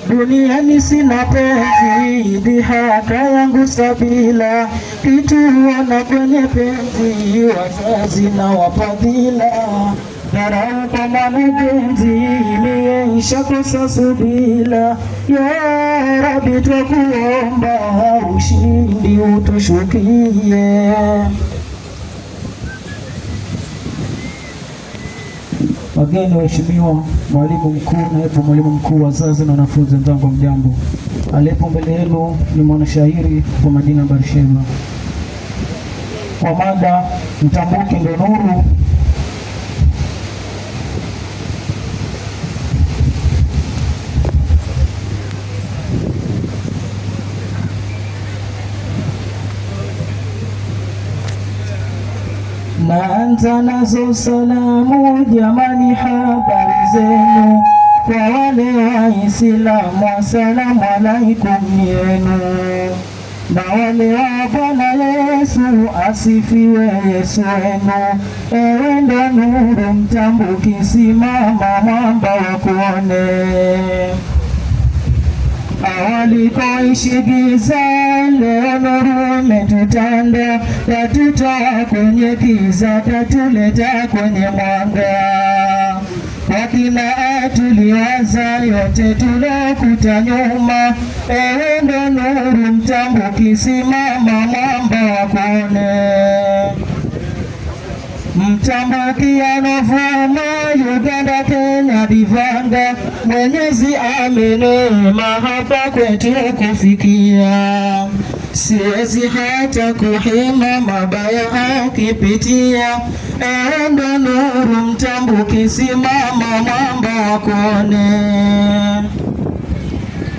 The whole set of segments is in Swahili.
duniani sina penzi, dhihaka yangu sabila, kitu wana kwenye penzi, wazazi na wafadhila, dharau kwa mapenzi, imeisha kosa subila. Ya Rabbi twakuomba, ushindi utushukie. Wageni waheshimiwa, mwalimu mkuu, naibu mwalimu mkuu, wazazi na wanafunzi wenzangu, mjambo. Aliyepo mbele yenu ni mwanashairi kwa majina Barsheba. Kwa mada mtambuki ndo nuru, naanza nazo salamu jamani, habari zenu kwa wale Waislamu, assalamu alaikum yenu, na wale wa Bwana Yesu asifiwe Yesu wenu. Ewe ndo nuru mtambuki, simama mwamba wakuone. Awali koishi giza, leo nuru imetutanda, tatutoa kwenye giza, tatuleta kwenye mwanga. Kwa kila tuliwaza yote tulokuta nyuma, ewe ndo nuru mtambuki, simama mwamba wakuone. Mtambuki anavuma Uganda, Kenya, Divanga, Mwenyezi amenema hapa kwetu kufikia. Siwezi hata kuhema mabaya akipitia, ewe ndo nuru mtambuki, simama mwamba wakuone.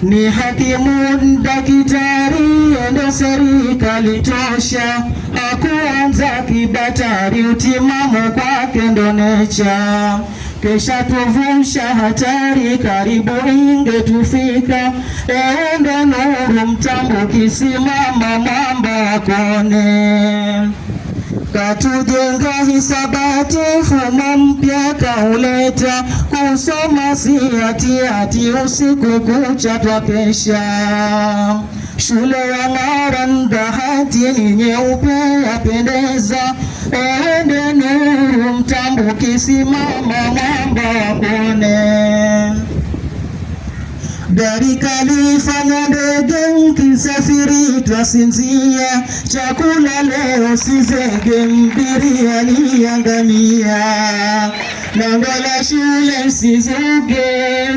Ni hakimu dakitari, endo serikali tosha, hakuanza kibatari, utimamu kwake ndo necha. Kesha tuvusha hatari, karibu ingetufika, ewe ndo nuru mtambuki, simama mwamba wakuone. Katujenga hisabati, mfumo mpya kauleta, kusoma si hati, usiku kucha twakesha. Shule ya ng'ara ndahati, ni nyeupe yapendeza, ewe ndo nuru mtambuki, simama mwamba wakuone. Gari kalifanya ndege, mkisafiri twasinzia, chakula leo si zege, mbiriani ya ngamia. Lango la shule msizuge,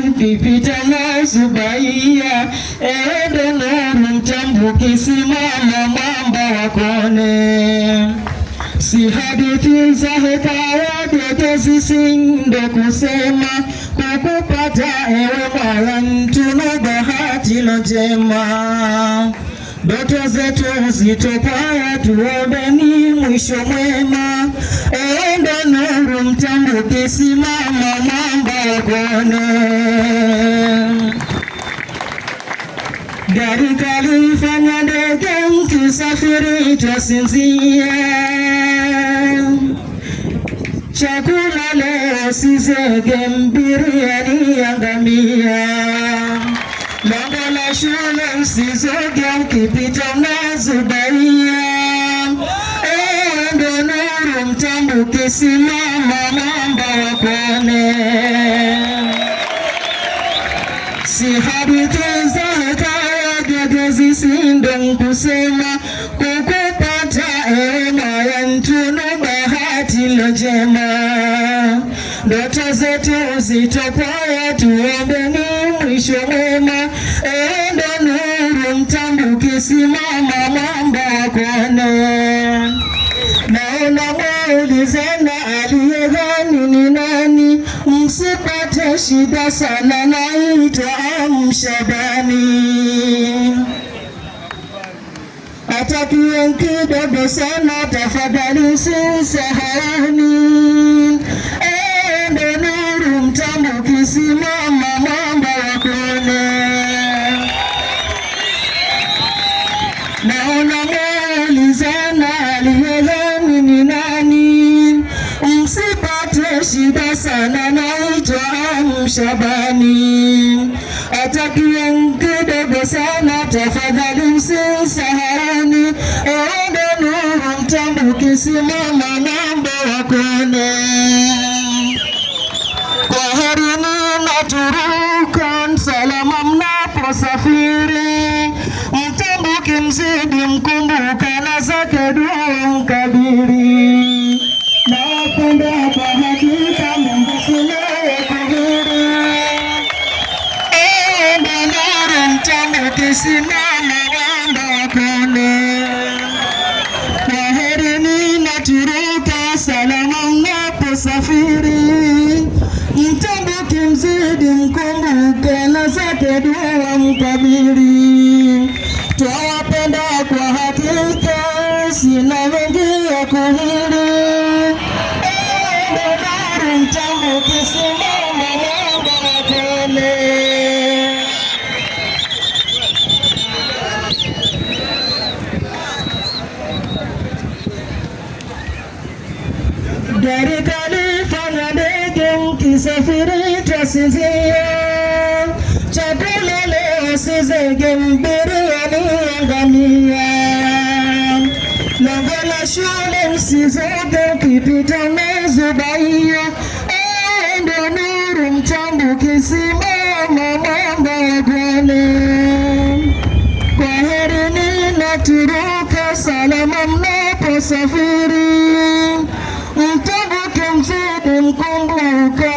mkipita masubaia, ewe ndo nuru mtambuki, simama mwamba wakuone. Si hadithi za hekaya, tetezi sindo kusema, kukupata ewe Mola mtume, bahati lo njema. Ndoto zetu zitopaya, tuombeni mwisho mwema, ewe ndo nuru mtambuki, simama mwamba wakuone. Gari kalifanya ndege, mkisafiri twasinzia, chakula leo si zege, mbiriani ya ngamia. Lango la shule msizoge, ukipita mnazubaia, ewe ndo nuru mtambuki, simama mwamba wakuone. Si hadithi za hekaya, tetezi sindo kusema, kukupata ewe Mola mtume, bahati lo njema. Ndoto zetu zitopaya, tuombeni mwisho mwema, ewe ndo nuru mtambuki, simama mwamba wakuone. Naona mwaulizana aliyedhani ni nani, msipate shida sana, naitwa Amshabani. Atakiwe kidogo sana, tafadhali usisahani, ewe ndo nuru mtambuki, simama mwamba wakuone. Naona mwaulizana aliyedhani ni nani, msipate shida sana, naitwa Shabani, atakia kidogo sana, tafadhali msisahani. Ewe Nuru Mtambo, ukisimama namba wakone. Kwaherini na turukan, salama mnaposafiri. Mtambo kimzidi mkumbuka, na zake dua mkabiri. Napenda kwa hakika Mungu sinaye kuhiri. Ewe Nuru Mtambo, ukisimama namba wakone. Kwaherini na turuka, salama mnaposafiri. Mtambo kimzidi mkumbuke, na zake dua mkabiri. Twawapenda kwa hakika, sina mengi ya kuhiri. Nuru Mtambo, ukisimama namba wakone. Gari kalifanya ndege, mkisafiri twasinzia. Chakula leo si zege, biriani ya ngamia. Lango la shule msizoge, ukipita mezubaia. Ndo Nuru Mtambo, ukisimama namba wakone. Kwaherini na turuka, salama mnaposafiri. Mtambo kimzidi mkumbuka,